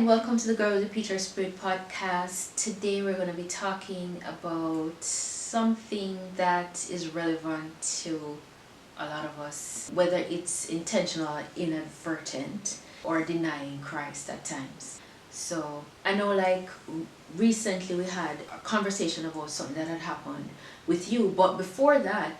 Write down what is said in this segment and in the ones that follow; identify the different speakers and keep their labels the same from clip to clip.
Speaker 1: welcome to the Girl with the Peterspirit podcast. Today we're going to be talking about something that is relevant to a lot of us, whether it's intentional or inadvertent or denying Christ at times. So I know recently we had a conversation about something that had happened with you, but before that,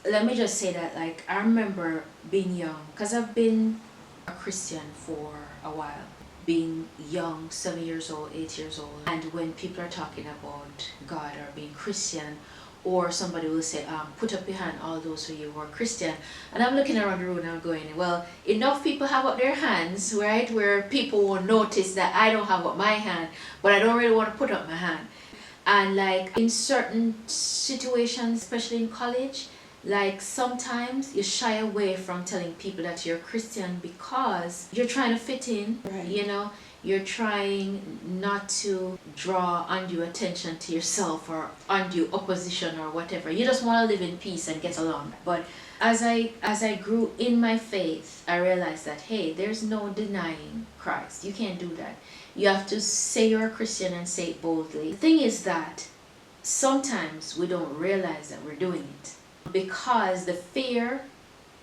Speaker 1: let me just say that I remember being young, because I've been a Christian for a while. Being young, 7 years old, 8 years old, and when people are talking about God or being Christian, or somebody will say, put up your hand, all those of you who are Christian, and I'm looking around the room and I'm going, well, enough people have up their hands, right, where people will notice that I don't have up my hand, but I don't really want to put up my hand. And in certain situations, especially in college, sometimes you shy away from telling people that you're Christian because you're trying to fit in, right. You're trying not to draw undue attention to yourself or undue opposition or whatever. You just want to live in peace and get along. But as I grew in my faith, I realized that, hey, there's no denying Christ. You can't do that. You have to say you're a Christian and say it boldly. The thing is that sometimes we don't realize that we're doing it, because the fear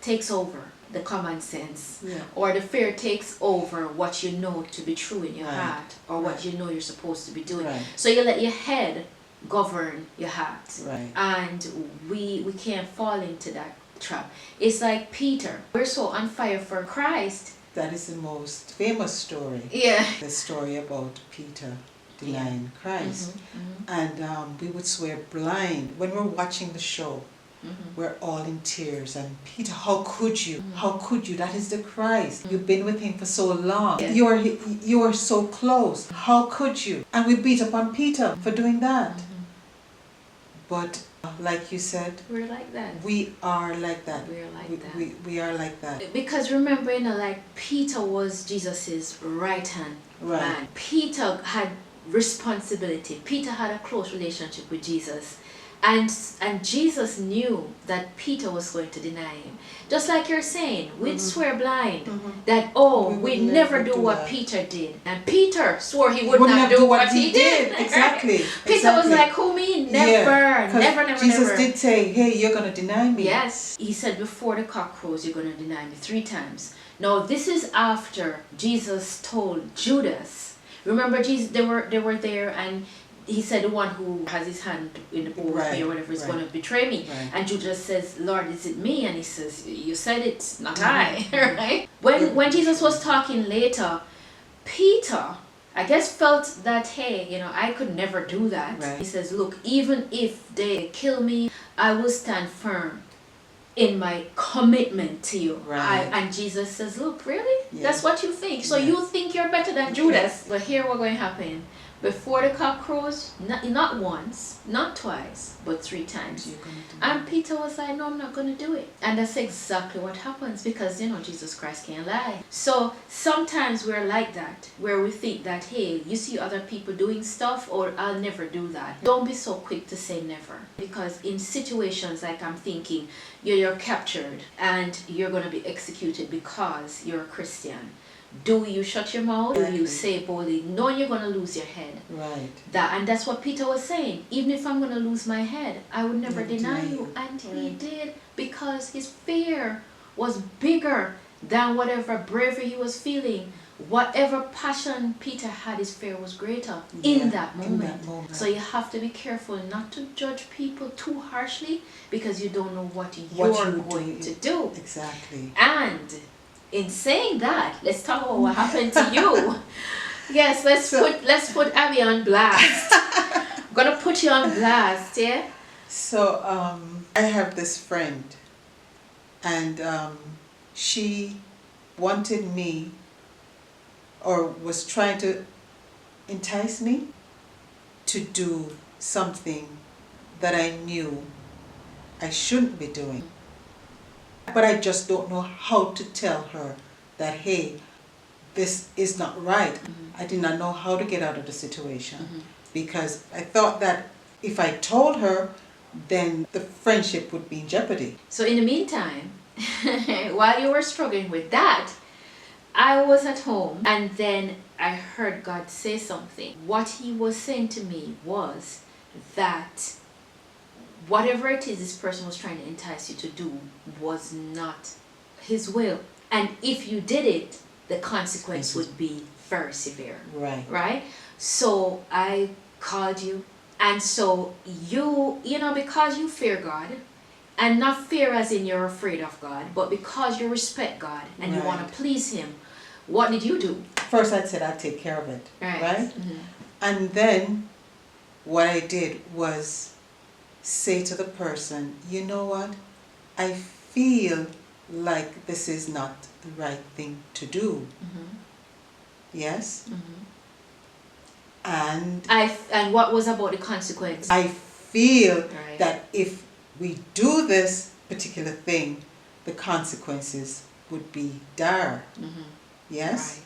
Speaker 1: takes over the common sense, or the fear takes over what you know to be true in your heart, or what you know you're supposed to be doing. So you let your head govern your heart, and we can't fall into that trap. It's like Peter. We're so on fire for Christ.
Speaker 2: That is the most famous story. The story about Peter denying Christ. And we would swear blind when we're watching the show. We're all in tears, and Peter, how could you? How could you? That is the Christ. You've been with him for so long. You are so close. How could you? And we beat up on Peter for doing that. But like you said,
Speaker 1: we're like that.
Speaker 2: We are like that.
Speaker 1: We're like that.
Speaker 2: We are like that.
Speaker 1: Because remember, Peter was Jesus's right hand man. Peter had responsibility. Peter had a close relationship with Jesus. And Jesus knew that Peter was going to deny him. Just like you're saying, we'd swear blind that, we'd never do what Peter did. And Peter swore he would not do what he did.
Speaker 2: Exactly.
Speaker 1: Peter was like, who me? Never.
Speaker 2: Jesus did say, hey, you're going to deny me.
Speaker 1: Yes. He said, before the cock crows, you're going to deny me 3 times. Now, this is after Jesus told Judas. Remember, Jesus, they were there, and he said, the one who has his hand in the bowl of me or whatever is going to betray me. And Judas says, Lord, is it me? And he says, you said it, not I. Right? When Jesus was talking later, Peter, I guess, felt that, hey, I could never do that. He says, look, even if they kill me, I will stand firm in my commitment to you. And Jesus says, look, really? That's what you think? So you think you're better than Judas? But here what's going to happen. Before the cock crows, not once, not twice, but 3 times. And Peter was like, no, I'm not going to do it. And that's exactly what happens, because, Jesus Christ can't lie. So sometimes we're like that, where we think that, hey, you see other people doing stuff, or I'll never do that. Don't be so quick to say never. Because in situations like I'm thinking, you're captured and you're going to be executed because you're a Christian. Do you shut your mouth? Do you say boldly, knowing you're going to lose your head? And that's what Peter was saying. Even if I'm going to lose my head, I would never deny you. And he did, because his fear was bigger than whatever bravery he was feeling. Whatever passion Peter had, his fear was greater in that moment. So you have to be careful not to judge people too harshly, because you don't know what you're going to do.
Speaker 2: Exactly.
Speaker 1: And in saying that, let's talk about what happened to you. Yes, let's put Abby on blast. I'm gonna put you on blast, yeah?
Speaker 2: So I have this friend, and she wanted me, or was trying to entice me to do something that I knew I shouldn't be doing. But I just don't know how to tell her that, hey, this is not right. I did not know how to get out of the situation, because I thought that if I told her, then the friendship would be in jeopardy.
Speaker 1: So in the meantime, while you were struggling with that, I was at home and then I heard God say something. What he was saying to me was that whatever it is this person was trying to entice you to do was not his will. And if you did it, the consequence would be very severe.
Speaker 2: Right.
Speaker 1: Right? So I called you. And so you know, because you fear God, and not fear as in you're afraid of God, but because you respect God and you want to please him, what did you do?
Speaker 2: First I said I'd take care of it. Right?
Speaker 1: Mm-hmm.
Speaker 2: And then what I did was say to the person, you know what? I feel like this is not the right thing to do.
Speaker 1: Mm-hmm.
Speaker 2: Yes?
Speaker 1: Mm-hmm.
Speaker 2: And
Speaker 1: what was about the consequence?
Speaker 2: I feel that if we do this particular thing, the consequences would be dire.
Speaker 1: Mm-hmm.
Speaker 2: Yes?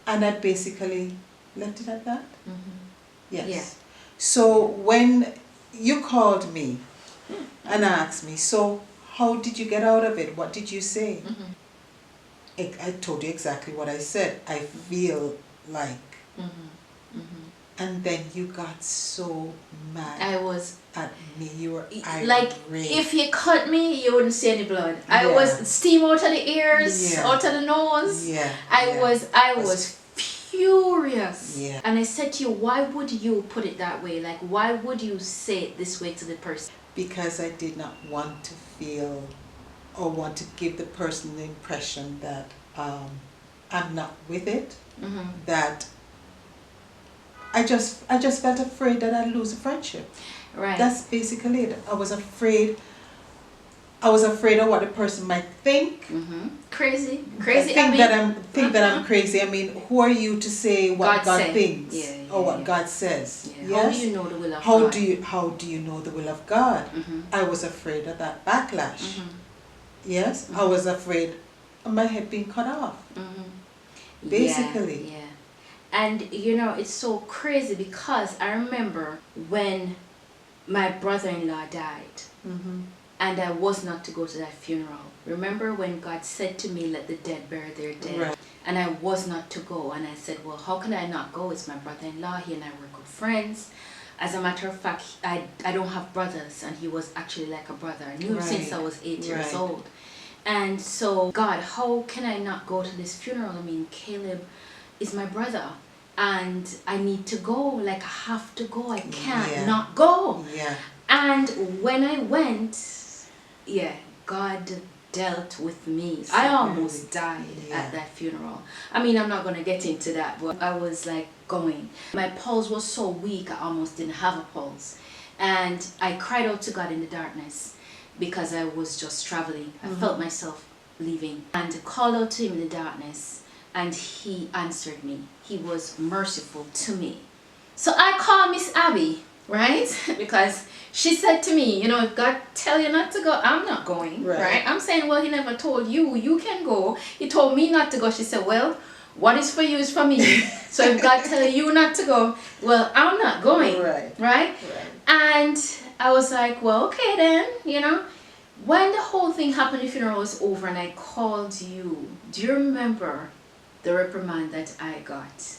Speaker 1: Right.
Speaker 2: And I basically left it at that.
Speaker 1: Mm-hmm.
Speaker 2: Yes.
Speaker 1: Yeah.
Speaker 2: So when you called me and asked me, so how did you get out of it? What did you say?
Speaker 1: Mm-hmm.
Speaker 2: I told you exactly what I said. I feel like.
Speaker 1: Mm-hmm. Mm-hmm.
Speaker 2: And then you got so mad.
Speaker 1: I was
Speaker 2: at me. You were irate.
Speaker 1: like, if you cut me, you wouldn't see any blood. I was steam out of the ears, out of the nose.
Speaker 2: Yeah.
Speaker 1: I was furious.
Speaker 2: Yeah.
Speaker 1: And I said to you, why would you put it that way? Like, why would you say it this way to the person?
Speaker 2: Because I did not want to feel or want to give the person the impression that I'm not with it.
Speaker 1: Mm-hmm.
Speaker 2: That I just felt afraid that I'd lose a friendship.
Speaker 1: Right.
Speaker 2: That's basically it. I was afraid of what the person might think.
Speaker 1: Mm-hmm. Crazy.
Speaker 2: Think that I'm crazy. I mean, who are you to say what God thinks or what God says?
Speaker 1: Yeah.
Speaker 2: Yes?
Speaker 1: How do you know the will of God?
Speaker 2: How do you know the will of God?
Speaker 1: Mm-hmm.
Speaker 2: I was afraid of that backlash.
Speaker 1: Mm-hmm.
Speaker 2: Yes, I was afraid of my head being cut off.
Speaker 1: Mm-hmm.
Speaker 2: Basically.
Speaker 1: Yeah. And you know, it's so crazy because I remember when my brother-in-law died,
Speaker 2: Mm-hmm.
Speaker 1: and I was not to go to that funeral. Remember when God said to me, let the dead bury their dead?
Speaker 2: Right.
Speaker 1: And I was not to go. And I said, well, how can I not go? It's my brother-in-law. He and I were good friends. As a matter of fact, I don't have brothers, and he was actually like a brother. I knew him since I was 8 years old. And so, God, how can I not go to this funeral? I mean, Caleb is my brother, and I need to go. Like, I have to go. I can't not go.
Speaker 2: Yeah.
Speaker 1: And when I went, God dealt with me. I almost died at that funeral. I mean, I'm not going to get into that, but I was like going. My pulse was so weak, I almost didn't have a pulse. And I cried out to God in the darkness because I was just traveling. I felt myself leaving, and called out to him in the darkness, and he answered me. He was merciful to me. So I called Miss Abby, right? Because she said to me, you know, if God tell you not to go, I'm not going, right? I'm saying, well, he never told you, you can go. He told me not to go. She said, well, what is for you is for me. So if God tell you not to go, well, I'm not going, right? And I was like, well, okay then, you know. When the whole thing happened, the funeral was over, and I called you. Do you remember the reprimand that I got?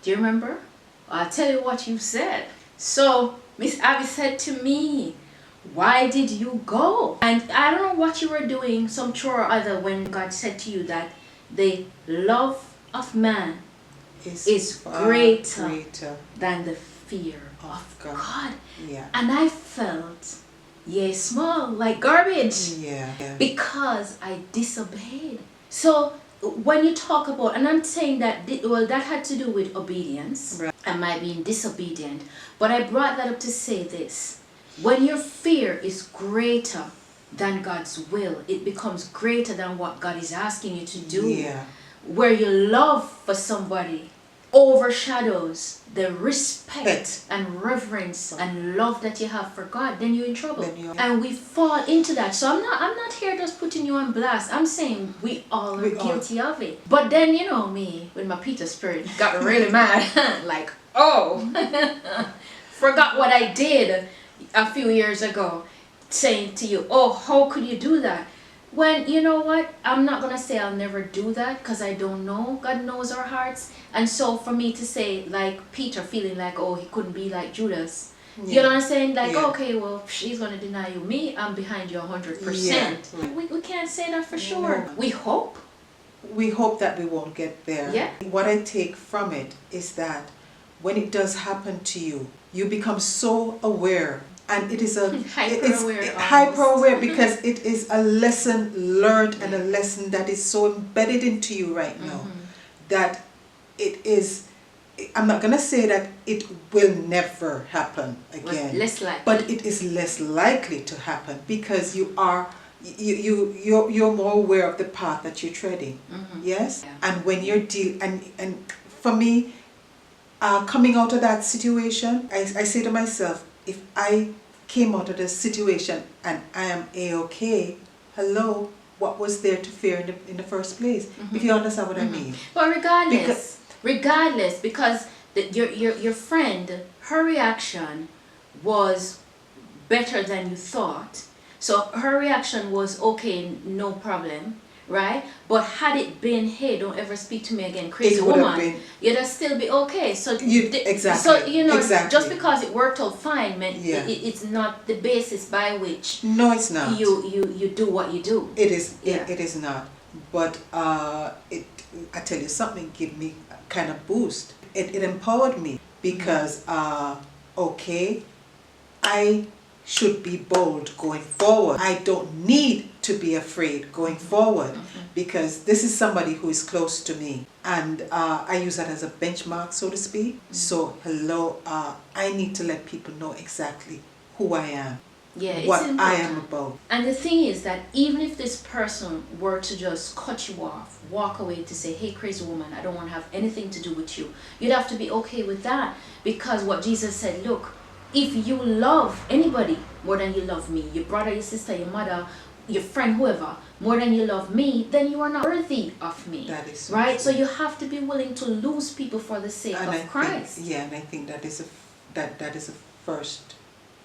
Speaker 1: Do you remember? I'll tell you what you said. So Miss Abby said to me, why did you go? And I don't know what you were doing, some chore or other, when God said to you that the love of man is greater than the fear of God.
Speaker 2: Yeah.
Speaker 1: And I felt, small, like garbage.
Speaker 2: Yeah.
Speaker 1: Because I disobeyed. So when you talk about, and I'm saying that, that had to do with obedience. Am I being disobedient? But I brought that up to say this. When your fear is greater than God's will, it becomes greater than what God is asking you to do.
Speaker 2: Yeah.
Speaker 1: Where your love for somebody overshadows the respect and reverence and love that you have for God, then you're in trouble. And we fall into that. So I'm not here just putting you on blast. I'm saying we all are guilty of it. But then, you know me, with my Peter spirit, got really mad. Like, forgot what I did a few years ago, saying to you, oh, how could you do that? when, you know what, I'm not gonna say I'll never do that because I don't know. God knows our hearts. And so for me to say, like Peter feeling like, oh, he couldn't be like Judas, you know what I'm saying? Like,
Speaker 2: Yeah.
Speaker 1: okay, well, she's gonna deny you. Me, I'm behind you 100%.
Speaker 2: Yeah.
Speaker 1: We can't say that for sure.
Speaker 2: No.
Speaker 1: We hope.
Speaker 2: We hope that we won't get there.
Speaker 1: Yeah.
Speaker 2: What I take from it is that when it does happen to you, you become so aware, and it is a hyper aware because it is a lesson learned and a lesson that is so embedded into you right now that it is. I'm not gonna say that it will never happen again,
Speaker 1: less likely.
Speaker 2: but it is less likely to happen because you're more aware of the path that you're treading. Yes.
Speaker 1: Yeah.
Speaker 2: And when you're and for me, coming out of that situation, I say to myself, if I came out of the situation and I am A-okay, hello, what was there to fear in the first place? If you understand what I mean.
Speaker 1: But regardless, because your friend, her reaction was better than you thought. So her reaction was okay, no problem, right? But had it been, hey, don't ever speak to me again, crazy woman, you'd still be okay. So
Speaker 2: exactly.
Speaker 1: So you know,
Speaker 2: exactly.
Speaker 1: just because it worked out fine, meant it's not the basis by which
Speaker 2: no, it's not.
Speaker 1: You do what you do.
Speaker 2: It is. It is not. But I tell you something, give me kind of boost. It empowered me because okay, I should be bold going forward. I don't need to be afraid going forward because this is somebody who is close to me, and I use that as a benchmark, so to speak. So hello, I need to let people know exactly who I am.
Speaker 1: Yeah,
Speaker 2: what I am about.
Speaker 1: And the thing is that even if this person were to just cut you off, walk away to say, hey, crazy woman, I don't want to have anything to do with you, you'd have to be okay with that, because what Jesus said, look, if you love anybody more than you love me, your brother, your sister, your mother, your friend, whoever, more than you love me, then you are not worthy of me.
Speaker 2: That is
Speaker 1: right.
Speaker 2: True.
Speaker 1: So you have to be willing to lose people for the sake of Christ.
Speaker 2: And I think that is a first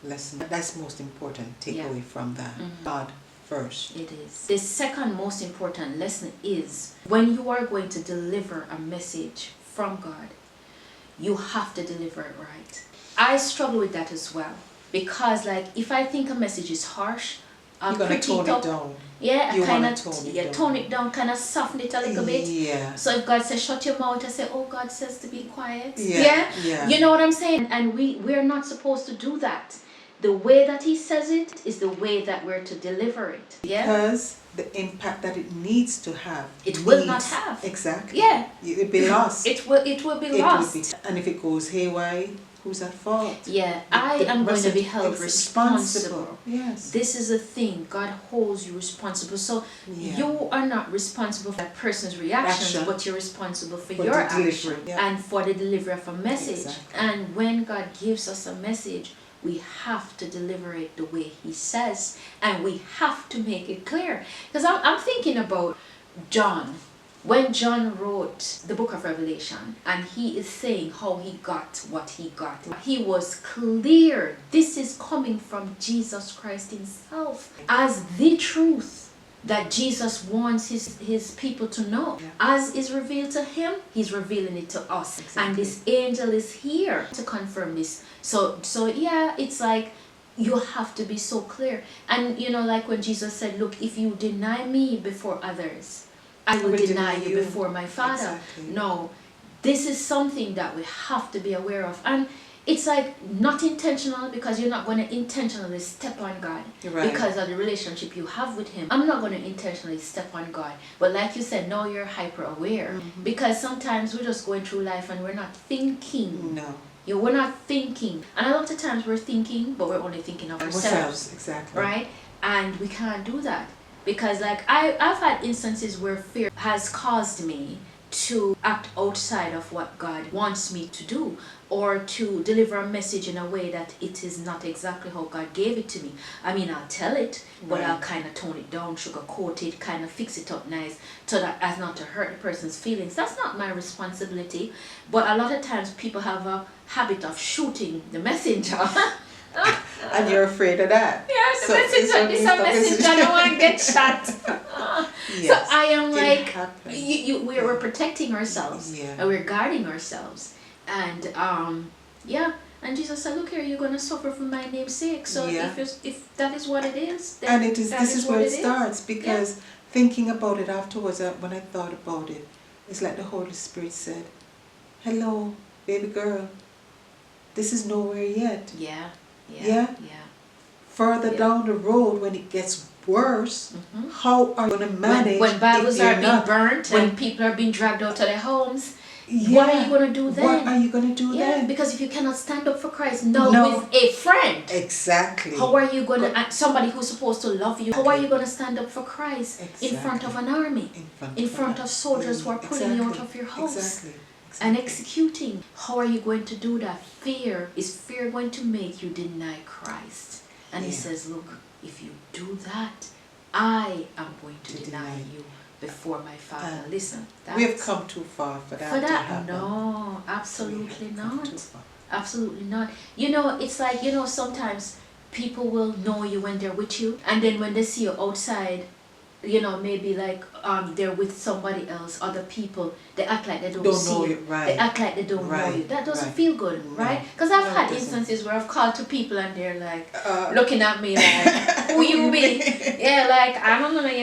Speaker 2: lesson. That's most important takeaway from that. God first.
Speaker 1: It is. The second most important lesson is when you are going to deliver a message from God, you have to deliver it right. I struggle with that as well, because like if I think a message is harsh, I'll
Speaker 2: tone it down.
Speaker 1: Yeah, tone it down, kind of soften it a little bit.
Speaker 2: Yeah.
Speaker 1: So if God says shut your mouth, I say, oh, God says to be quiet.
Speaker 2: Yeah.
Speaker 1: You know what I'm saying? And we're not supposed to do that. The way that He says it is the way that we're to deliver it. Yeah.
Speaker 2: Because the impact that it needs to have,
Speaker 1: will not have.
Speaker 2: Exactly.
Speaker 1: Yeah.
Speaker 2: It'll be lost.
Speaker 1: It will be lost.
Speaker 2: And if it goes haywire, who's at fault?
Speaker 1: Yeah, I am going to be held responsible.
Speaker 2: Yes.
Speaker 1: This is a thing. God holds you responsible. So you are not responsible for that person's reactions, but you're responsible for your action and for the delivery of a message.
Speaker 2: Exactly.
Speaker 1: And when God gives us a message, we have to deliver it the way He says, and we have to make it clear. Because I'm thinking about John. When John wrote the book of Revelation, and he is saying how he got what he got, he was clear. This is coming from Jesus Christ Himself as the truth that Jesus wants his people to know. As is revealed to Him, He's revealing it to us. Exactly. And this angel is here to confirm this. So yeah, it's like you have to be so clear. And you know, like when Jesus said, look, if you deny me before others, I will deny you before my Father.
Speaker 2: Exactly.
Speaker 1: No, this is something that we have to be aware of. And it's like not intentional, because you're not going to intentionally step on God because of the relationship you have with Him. I'm not going to intentionally step on God. But like you said, now you're hyper aware, because sometimes we're just going through life and we're not thinking.
Speaker 2: No.
Speaker 1: We're not thinking. And a lot of times we're thinking, but we're only thinking of ourselves.
Speaker 2: Exactly.
Speaker 1: Right? And we can't do that. Because like I've had instances where fear has caused me to act outside of what God wants me to do, or to deliver a message in a way that it is not exactly how God gave it to me. I mean, I'll tell it, but I'll kind of tone it down, sugarcoat it, kind of fix it up nice, so that as not to hurt the person's feelings. That's not my responsibility. But a lot of times people have a habit of shooting the messenger.
Speaker 2: And you're afraid of that.
Speaker 1: Yeah, the messenger is a messenger. I don't want to get shot. So I am
Speaker 2: It
Speaker 1: like,
Speaker 2: happens.
Speaker 1: we're protecting ourselves,
Speaker 2: Yeah.
Speaker 1: and we're guarding ourselves, and yeah. And Jesus said, "Look here, you're gonna suffer for my name's sake. So
Speaker 2: Yeah.
Speaker 1: if that is what it is, then
Speaker 2: And this is where
Speaker 1: what
Speaker 2: it starts,
Speaker 1: is."
Speaker 2: because thinking about it afterwards, when I thought about it, it's like the Holy Spirit said, "Hello, baby girl, this is nowhere yet.
Speaker 1: Yeah.
Speaker 2: Yeah? Further down the road, when it gets worse, how are you going to manage
Speaker 1: when Bibles
Speaker 2: if you're
Speaker 1: are being
Speaker 2: not?
Speaker 1: burnt,
Speaker 2: When
Speaker 1: and people are being dragged out of their homes,
Speaker 2: Yeah.
Speaker 1: what are you going to do then?
Speaker 2: What are you going to do then?
Speaker 1: Because if you cannot stand up for Christ
Speaker 2: No.
Speaker 1: with a friend,
Speaker 2: Exactly.
Speaker 1: how are you going to, somebody who's supposed to love you, how are you going to stand up for Christ in front of an army, in front of soldiers who are pulling you out of your house?
Speaker 2: Exactly.
Speaker 1: And executing? How are you going to do that? Is fear going to make you deny Christ? And he says, look, if you do that, I am going to deny you before my Father. Listen,
Speaker 2: we have come too far for that to happen.
Speaker 1: No, absolutely not.
Speaker 2: Too far.
Speaker 1: Absolutely not. It's like, sometimes people will know you when they're with you, and then when they see you outside, maybe like they're with somebody else, other people, they act like they don't see
Speaker 2: know
Speaker 1: you.
Speaker 2: Right.
Speaker 1: They act like they don't know you. That doesn't feel good, right? Because I've had instances where I've called to people and they're like looking at me like, who you be? Yeah, like, I don't know, like,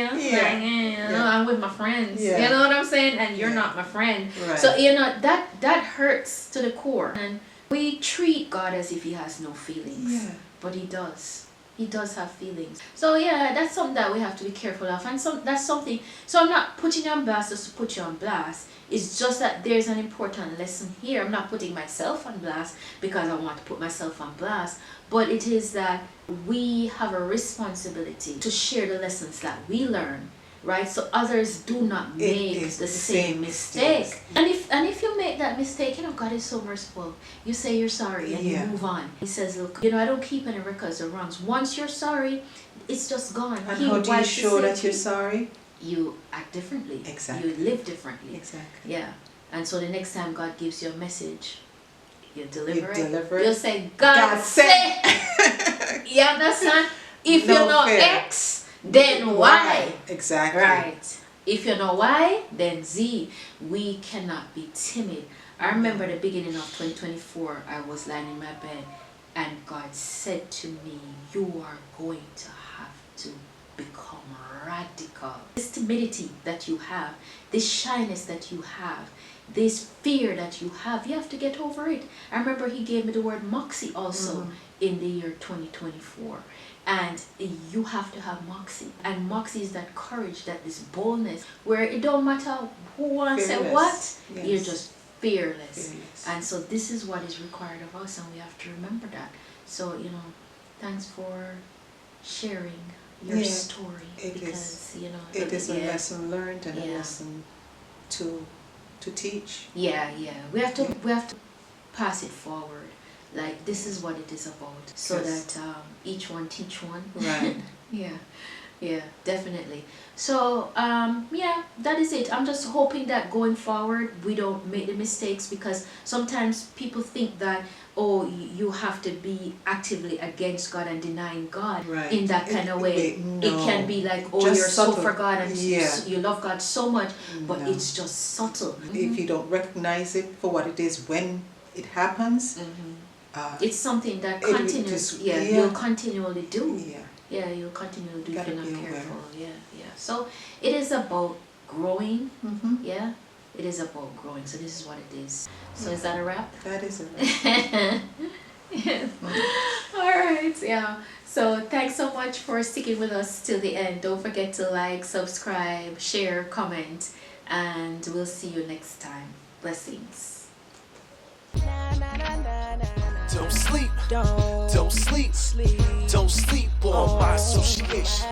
Speaker 1: I'm with my friends.
Speaker 2: Yeah.
Speaker 1: You know what I'm saying? And you're not my friend.
Speaker 2: Right.
Speaker 1: So, that hurts to the core. And we treat God as if he has no feelings.
Speaker 2: Yeah.
Speaker 1: But he does. He does have feelings. So yeah, that's something that we have to be careful of. And that's something, so I'm not putting you on blast just to put you on blast. It's just that there's an important lesson here. I'm not putting myself on blast because I want to put myself on blast. But it is that we have a responsibility to share the lessons that we learn, right? So others do not make the same mistake. And if you make that mistake, God is so merciful. You say you're sorry and you move on. He says, look, I don't keep any records of wrongs. Once you're sorry, it's just gone.
Speaker 2: And how do you show that you're sorry?
Speaker 1: You act differently.
Speaker 2: Exactly.
Speaker 1: You live differently.
Speaker 2: Exactly.
Speaker 1: Yeah. And so the next time God gives you a message, you deliver it. You'll say, God said. You understand? If you know X, then Y.
Speaker 2: Exactly.
Speaker 1: Right. If you know Y, then Z. We cannot be timid. I remember the beginning of 2024, I was lying in my bed and God said to me, you are going to have to become radical. This timidity that you have, this shyness that you have, this fear that you have to get over it. I remember he gave me the word moxie also in the year 2024. And you have to have moxie. And moxie is that courage, this boldness, where it don't matter who wants to say what, you're just fearless. And so this is what is required of us, and we have to remember that. So, thanks for sharing your story. It
Speaker 2: is a lesson learned and a lesson to teach.
Speaker 1: Yeah. We have to pass it forward. Like, this is what it is about, so that each one teach one.
Speaker 2: Right.
Speaker 1: Yeah, definitely. So that is it. I'm just hoping that going forward we don't make the mistakes, because sometimes people think that, you have to be actively against God and denying God in that kind of way.
Speaker 2: No.
Speaker 1: It can be like, you're so for God and you love God so much, but it's just subtle.
Speaker 2: If you don't recognize it for what it is when it happens,
Speaker 1: it's something that continues. You'll continually do. You'll continually do if you're not careful. So it is about growing. It is about growing. So this is what it is. So is that a wrap?
Speaker 2: That is a wrap.
Speaker 1: All right. So thanks so much for sticking with us till the end. Don't forget to like, subscribe, share, comment, and we'll see you next time. Blessings.
Speaker 3: Don't sleep, don't sleep, don't sleep on my association.